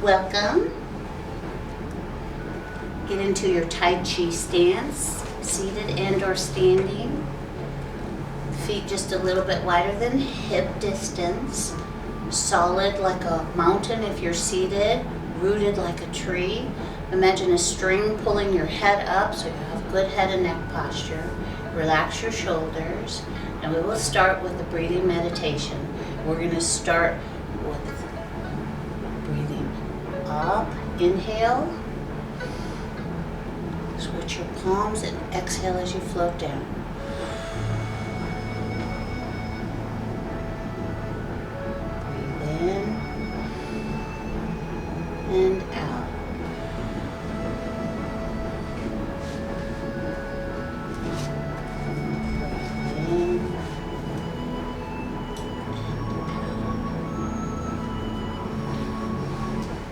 Welcome. Get into your Tai Chi stance, seated and or standing. Feet just a little bit wider than hip distance. Solid like a mountain if you're seated, rooted like a tree. Imagine a string pulling your head up so you have good head and neck posture. Relax your shoulders, and we will start with the breathing meditation. We're going to start with breathing up, inhale, switch your palms, and exhale as you float down. Breathe in and out.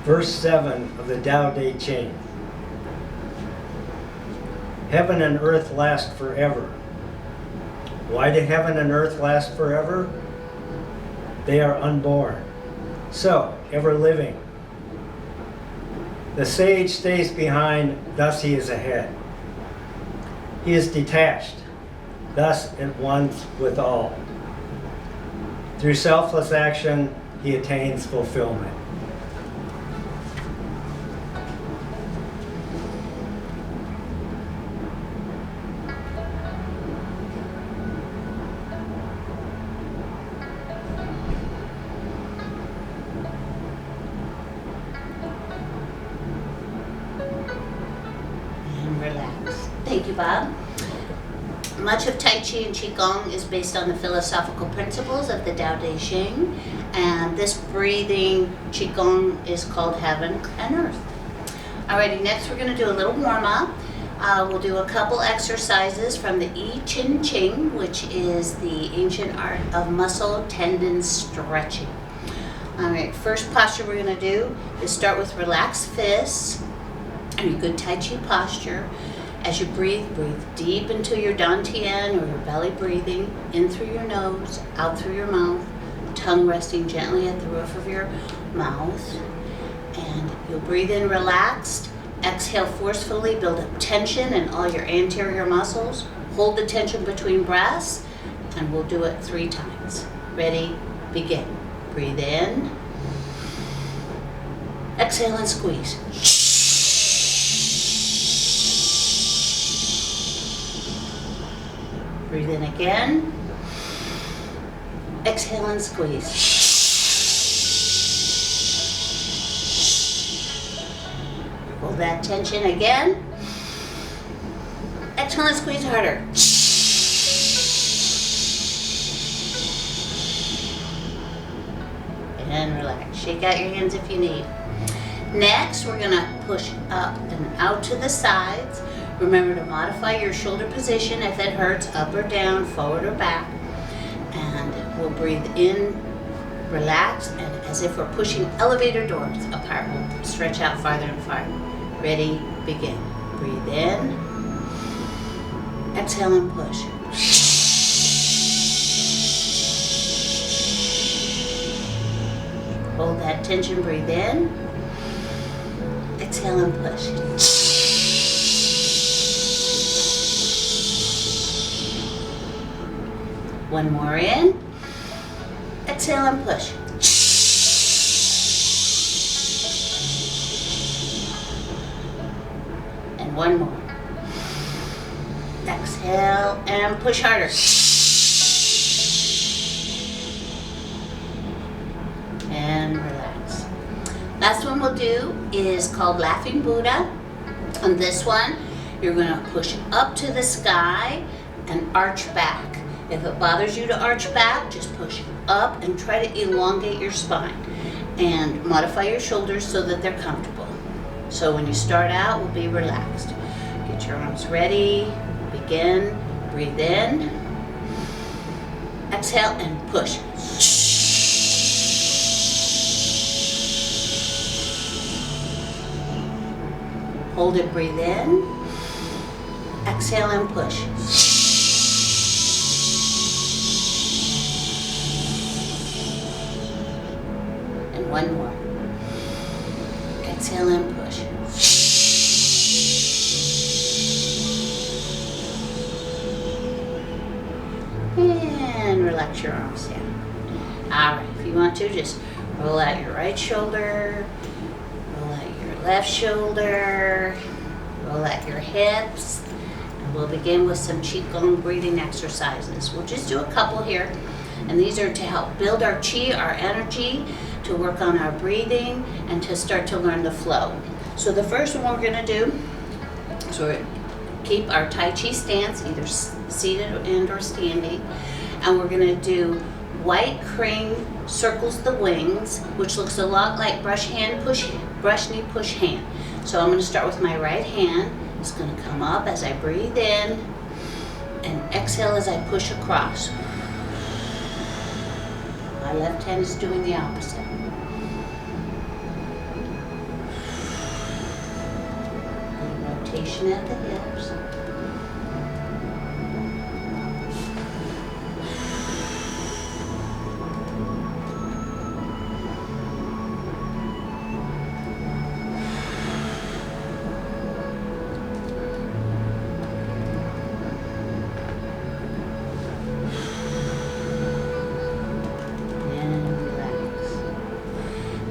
Verse 7 of the Tao Te Ching. Heaven and earth last forever. Why do heaven and earth last forever? They are unborn, so ever living. The sage stays behind, thus he is ahead. He is detached, thus at one with all. Through selfless action, he attains fulfillment. Thank you, Bob. Much of Tai Chi and Qigong is based on the philosophical principles of the Tao Te Ching, and this breathing Qigong is called Heaven and Earth. Alrighty, next we're going to do a little warm-up. We'll do a couple exercises from the I Ching, which is the ancient art of muscle tendon stretching. Alright, first posture we're going to do is start with relaxed fists and a good Tai Chi posture. As you breathe, breathe deep into your dantian or your belly breathing, in through your nose, out through your mouth, tongue resting gently at the roof of your mouth. And you'll breathe in relaxed, exhale forcefully, build up tension in all your anterior muscles. Hold the tension between breaths, and we'll do it 3 times. Ready, begin. Breathe in, exhale and squeeze. Breathe in again. Exhale and squeeze. Hold that tension again. Exhale and squeeze harder. And relax. Shake out your hands if you need. Next, we're going to push up and out to the sides. Remember to modify your shoulder position if it hurts, up or down, forward or back. And we'll breathe in, relax, and as if we're pushing elevator doors apart, we'll stretch out farther and farther. Ready, begin. Breathe in, exhale and push. Hold that tension, breathe in, exhale and push. One more in, exhale and push. And one more. Exhale and push harder. And relax. Last one we'll do is called Laughing Buddha. On this one, you're going to push up to the sky and arch back. If it bothers you to arch back, just push up and try to elongate your spine and modify your shoulders so that they're comfortable. So when you start out, we'll be relaxed. Get your arms ready, begin, breathe in, exhale and push. Hold it, breathe in, exhale and push. And one more. Exhale and push. And relax your arms down. All right, if you want to, just roll out your right shoulder, roll out your left shoulder, roll out your hips. And we'll begin with some Qigong breathing exercises. We'll just do a couple here. And these are to help build our Qi, our energy, to work on our breathing, and to start to learn the flow. So the first one we're going to do is we're keep our Tai Chi stance, either seated and or standing. And we're going to do white crane circles the wings, which looks a lot like brush hand, push, brush knee, push hand. So I'm going to start with my right hand. It's going to come up as I breathe in and exhale as I push across. My left hand is doing the opposite. And rotation at the hips.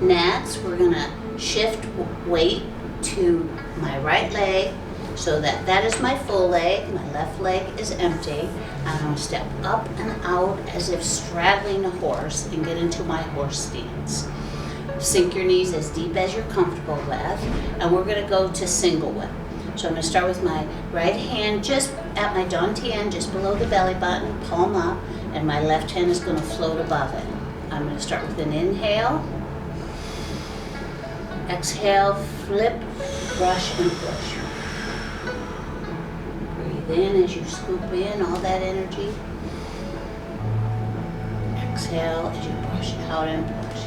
Next, we're going to shift weight to my right leg so that is my full leg. My left leg is empty. And I'm going to step up and out as if straddling a horse and get into my horse stance. Sink your knees as deep as you're comfortable with. And we're going to go to single whip. So I'm going to start with my right hand just at my dantian, just below the belly button, palm up. And my left hand is going to float above it. I'm going to start with an inhale. Exhale, flip, brush, and push. Breathe in as you scoop in all that energy. Exhale as you brush out and push.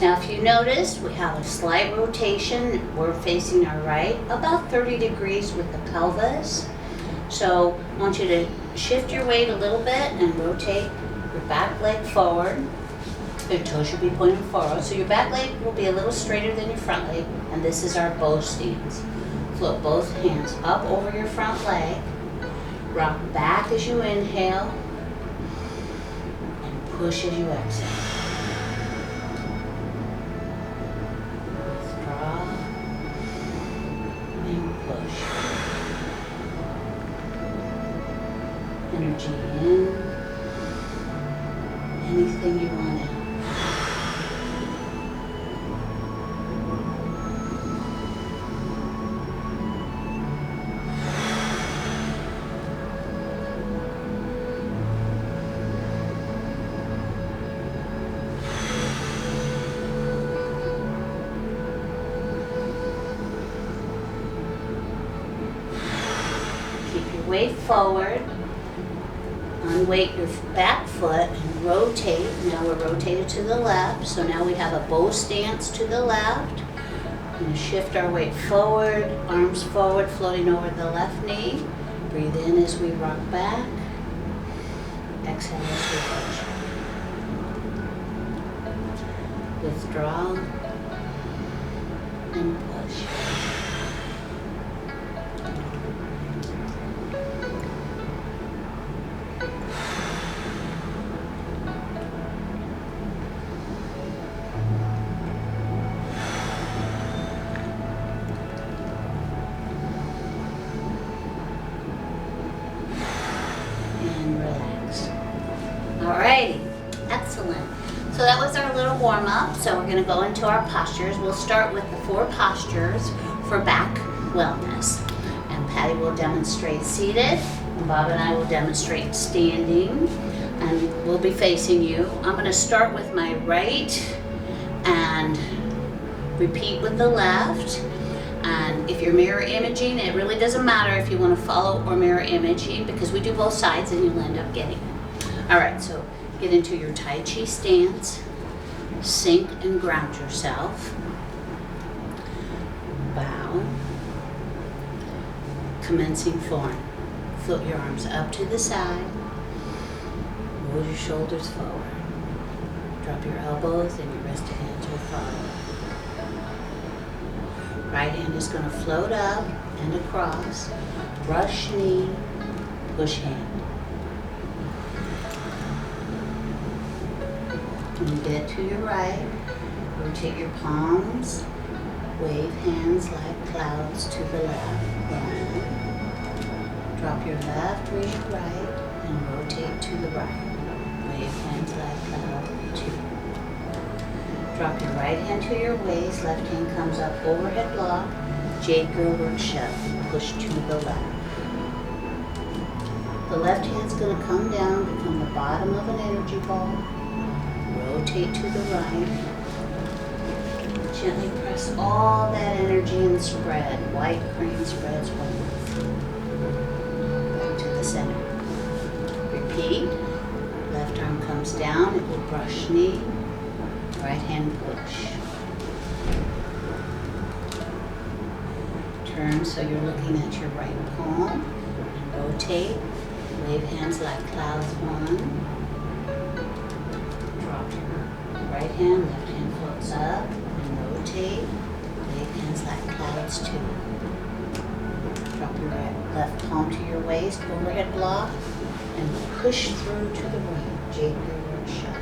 Now if you notice, we have a slight rotation. We're facing our right, about 30 degrees with the pelvis. So I want you to shift your weight a little bit and rotate your back leg forward. Your toes should be pointing forward. So your back leg will be a little straighter than your front leg, and this is our bow stance. Float both hands up over your front leg. Rock back as you inhale, and push as you exhale. Energy in, anything you want out. Keep your weight forward. Unweight your back foot and rotate. Now we're rotated to the left. So now we have a bow stance to the left. We're going to shift our weight forward, arms forward, floating over the left knee. Breathe in as we rock back. Exhale as we push. Withdraw and push. Alrighty, excellent. So that was our little warm up. So we're going to go into our postures. We'll start with the 4 postures for back wellness. And Patty will demonstrate seated, and Bob and I will demonstrate standing, and we'll be facing you. I'm going to start with my right and repeat with the left. And if you're mirror imaging, it really doesn't matter if you want to follow or mirror imaging, because we do both sides and you'll end up getting it. All right, so get into your Tai Chi stance, sink and ground yourself, bow, commencing form. Float your arms up to the side, roll your shoulders forward, drop your elbows and your rested hands will follow. Right hand is going to float up and across, brush knee, push hand. When you get to your right, rotate your palms, wave hands like clouds to the left, down. Drop your left, raise your right, and rotate to the right. Wave hands like clouds, 2. Drop your right hand to your waist, left hand comes up, overhead block, Jade Girl Workshop, push to the left. The left hand's going to come down, become the bottom of an energy ball, rotate to the right, gently press all that energy and spread, white crane spreads wings, back to the center. Repeat, left arm comes down, it will brush knee, right hand push. Turn so you're looking at your right palm. Rotate. Wave hands like clouds 1. Drop your right hand, left hand floats up and rotate. Wave hands like clouds 2. Drop your left palm to your waist, overhead block, and push through to the right. Jade Girl Workshop.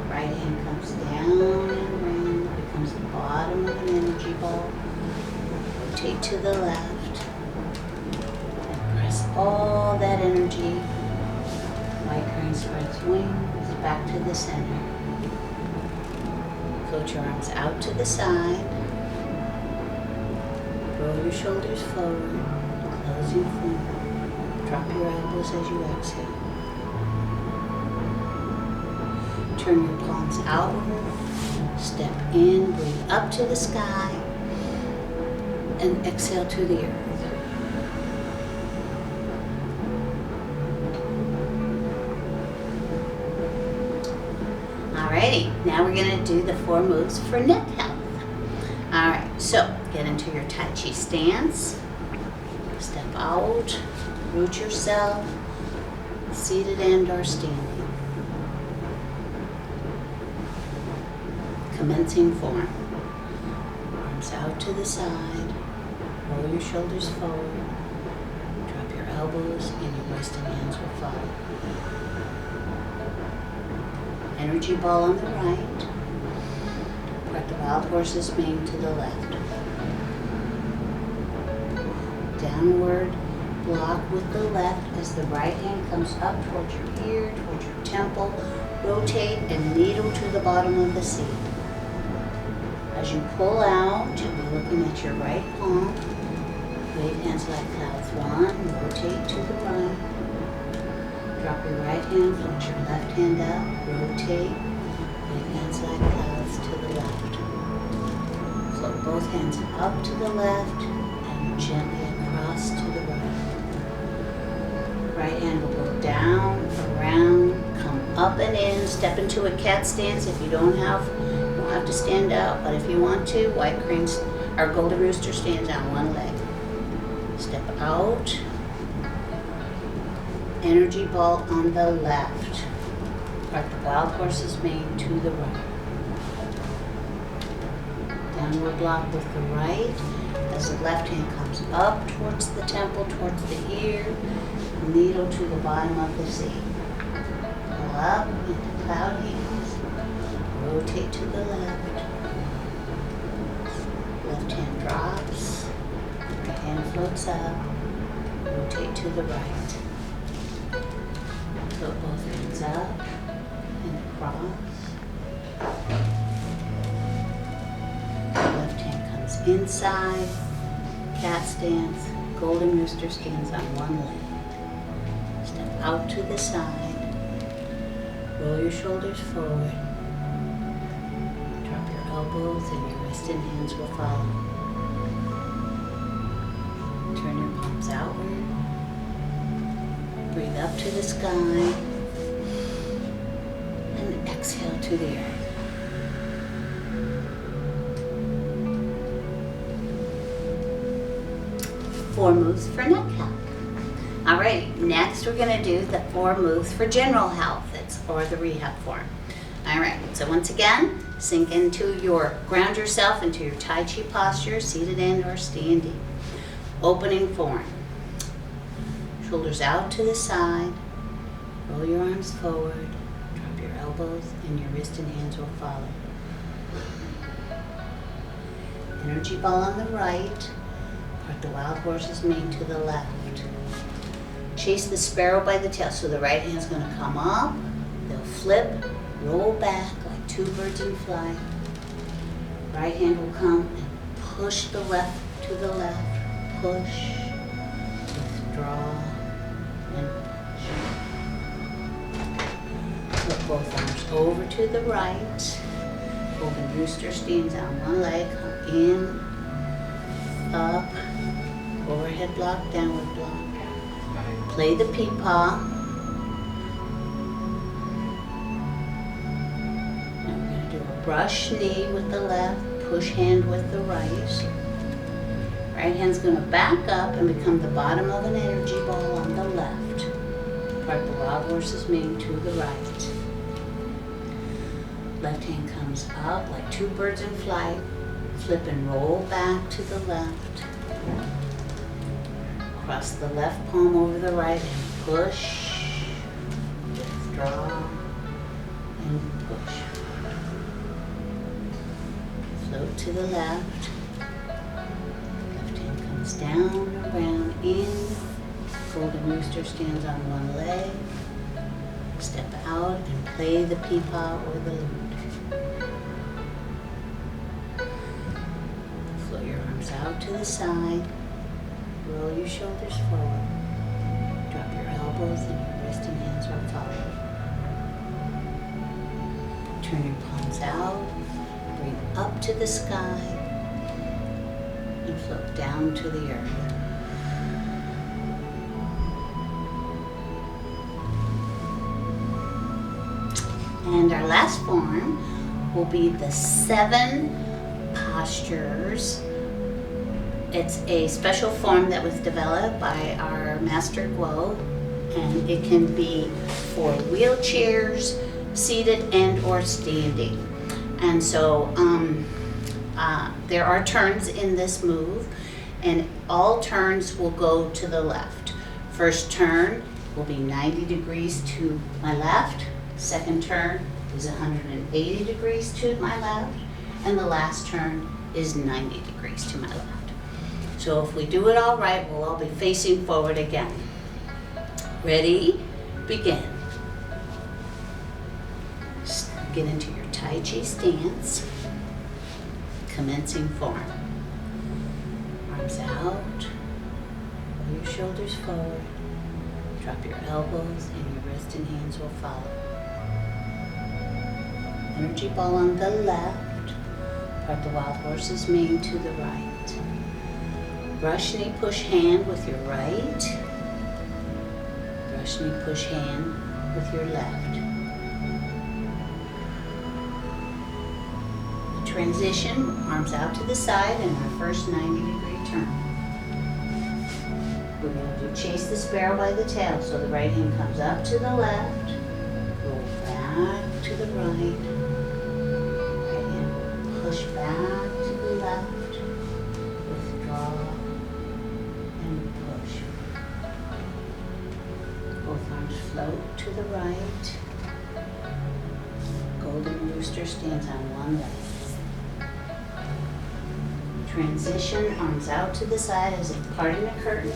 Right hand comes down and around, becomes the bottom of an energy ball. Rotate to the left and press all that energy. White crane spreads wings, back to the center. Float your arms out to the side. Roll your shoulders forward, closing forward. Drop your elbows as you exhale. Turn your palms outward, step in, breathe up to the sky, and exhale to the earth. Alrighty, now we're going to do the 4 moves for neck health. Alright, so get into your Tai Chi stance, step out, root yourself, seated and or standing. Commencing form. Arms out to the side. Roll your shoulders forward. Drop your elbows and your resting hands will follow. Energy ball on the right. Correct the wild horse's mane to the left. Downward block with the left as the right hand comes up towards your ear, towards your temple. Rotate and needle to the bottom of the seat. As you pull out, you'll be looking at your right palm. Wave hands like clouds 1. Rotate to the right. Drop your right hand, float your left hand up. Rotate. Wave hands like clouds to the left. Float both hands up to the left and gently across to the right. Right hand will go down, around, come up and in. Step into a cat stance if you don't have to stand out, but if you want to, white cranes or golden rooster stands on one leg. Step out, energy ball on the left, correct the wild horse's mane to the right. Downward block with the right as the left hand comes up towards the temple, towards the ear, needle to the bottom of the seat. Pull up into cloud hands. Rotate to the left. Left hand drops. Right hand floats up. Rotate to the right. Float both hands up and across. inside, cat stance, golden rooster stands on one leg. Step out to the side, roll your shoulders forward, drop your elbows and your wrist and hands will follow. Turn your palms outward, breathe up to the sky, and exhale to the earth. Four moves for neck health. All right, next we're gonna do the 4 moves for general health, or the rehab form. All right, so once again, sink into ground yourself into your Tai Chi posture, seated and or standing. Opening form. Shoulders out to the side, roll your arms forward, drop your elbows, and your wrist and hands will follow. Energy ball on the right, part the wild horse's mane to the left. Chase the sparrow by the tail, so the right hand's gonna come up, they'll flip, roll back like 2 birds in flight. Right hand will come and push the left to the left, push, withdraw, and push. Flip both arms over to the right, golden rooster stands on one leg, come in, up, overhead block, downward block. Play the peepaw. Now we're going to do a brush knee with the left, push hand with the right. Right hand's going to back up and become the bottom of an energy ball on the left. Part the wild horse's mane to the right. Left hand comes up like 2 birds in flight. Flip and roll back to the left. Cross the left palm over the right and push, withdraw, and push. Float to the left. Left hand comes down, around, in. Golden rooster stands on one leg. Step out and play the peepaw or the lute. Float your arms out to the side. Roll your shoulders forward. Drop your elbows and your wrist and hands will follow. Turn your palms out. Breathe up to the sky. And float down to the earth. And our last form will be the 7 postures. It's a special form that was developed by our master Guo, and it can be for wheelchairs, seated and or standing. And so there are turns in this move, and all turns will go to the left. First turn will be 90 degrees to my left. Second turn is 180 degrees to my left, and the last turn is 90 degrees to my left. So if we do it all right, we'll all be facing forward again. Ready? Begin. Get into your Tai Chi stance. Commencing form. Arms out. Pull your shoulders forward. Drop your elbows and your wrist and hands will follow. Energy ball on the left. Part the wild horse's mane to the right. Brush knee, push hand with your right. Brush knee, push hand with your left. The transition, arms out to the side in our first 90-degree turn. We're going to chase the sparrow by the tail, so the right hand comes up to the left, roll back to the right. Right hand will push back to the left, withdraw, and push. Both arms float to the right. Golden rooster stands on one leg. Transition, arms out to the side as if parting a curtain,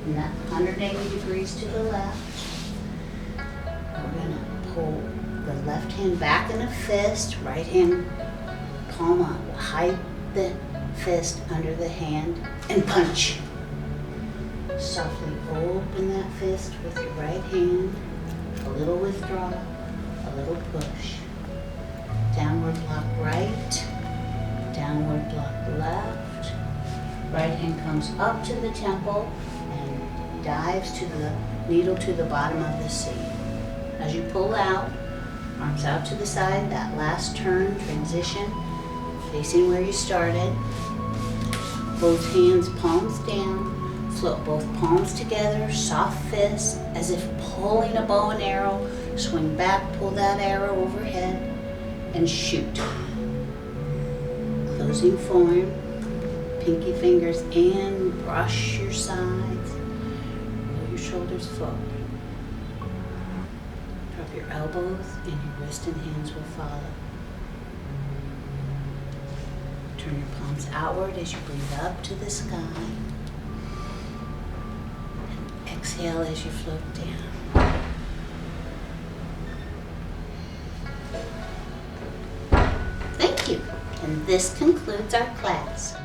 and that 180 degrees to the left. We're going to pull the left hand back in a fist, right hand palm up. We'll hide the fist under the hand and punch. Softly open that fist with your right hand. A little withdraw, a little push. Downward block right, downward block left. Right hand comes up to the temple and dives to the needle to the bottom of the seat. As you pull out, arms out to the side, that last turn, transition, facing where you started. Both hands palms down. Float both palms together, soft fists, as if pulling a bow and arrow. Swing back, pull that arrow overhead, and shoot. Closing form, pinky fingers in, brush your sides, roll your shoulders forward. Drop your elbows, and your wrist and hands will follow. Turn your palms outward as you breathe up to the sky. Exhale as you float down. Thank you. And this concludes our class.